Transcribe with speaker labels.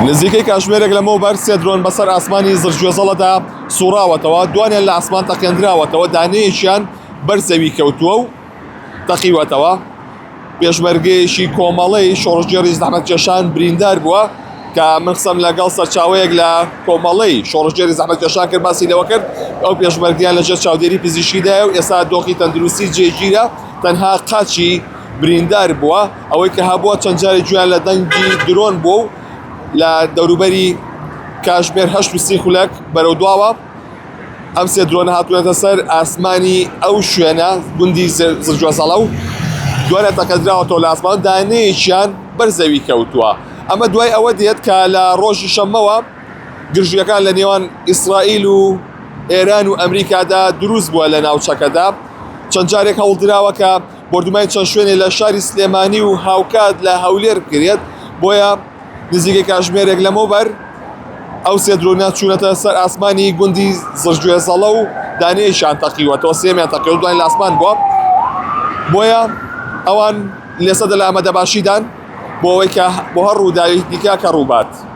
Speaker 1: نزیکەی کاتژمێرێک لەمەوە بەر سێ درۆن بەسەر ئاسمانی زرجێزەڵەدا سوڕاوەتەوە، دوانیان لە ئاسمان تەقێنراوەتەوە، دانەیەکیان بەر زەوی کەوتووە و تەقیوەتەوە. پێشمەرگەیەکی کۆمەڵەی شۆڕژگێڕی زەحمەتکێشان بریندار بووە کە من قسەم لەگەڵ سەرچاوەیەک لە کۆمەڵەی شۆڕژگێڕی زەحمەتکێشان کرد، باسی لەوە کرد ئەو پێشمەرگیان لەژێر چاودێری پزیشکیدایە و ئێستا دۆخی تەندروستی جێگیرە، تەنها قاچی بریندار بووە ئەوەی کە هەبووە چەند جاری گویان لە دەنگی درۆن بوو و لە دەوروبەری کاتژمێر 8:30 خولەک بەرەو دواوە ئەم سێ درۆنە هاتوونەتە سەر ئاسمانی ئەو شوێنە گوندی زرجێزەڵە و دوانە تەقەدراوەتەوە لە ئاسمان، دانەیەکیان بەر زەوی کەوتووە. ئەمە دوای ئەوە دێت کە لە ڕۆژی شەمەوە گرژیەکان لە نێوان ئیسرائیل و ئێران و ئەمریکادا دروست بووە لە ناوچەکەدا. چەند جارێک هەوڵدراوە کە بردومای چەند شوێنێ لە شاری سلێمانی و هاوکات لە هەولێر بکرێت، بۆیە نزیکەی کاتژمێرێک لەمەوە بەر ئەو سێ درۆنە چوونەتە سەر ئاسمانی گوندی زرجێزەڵە و دانەیەکیان تەقیوەتەوە، سێمیان تەقیوە، دوای لە ئاسمان بووە، بۆیە ئەوان لێسەدە لە ئامادەباشیدان بۆ ئەوەی کە بۆ هەر ڕووداوی دیکە کە ڕووبات.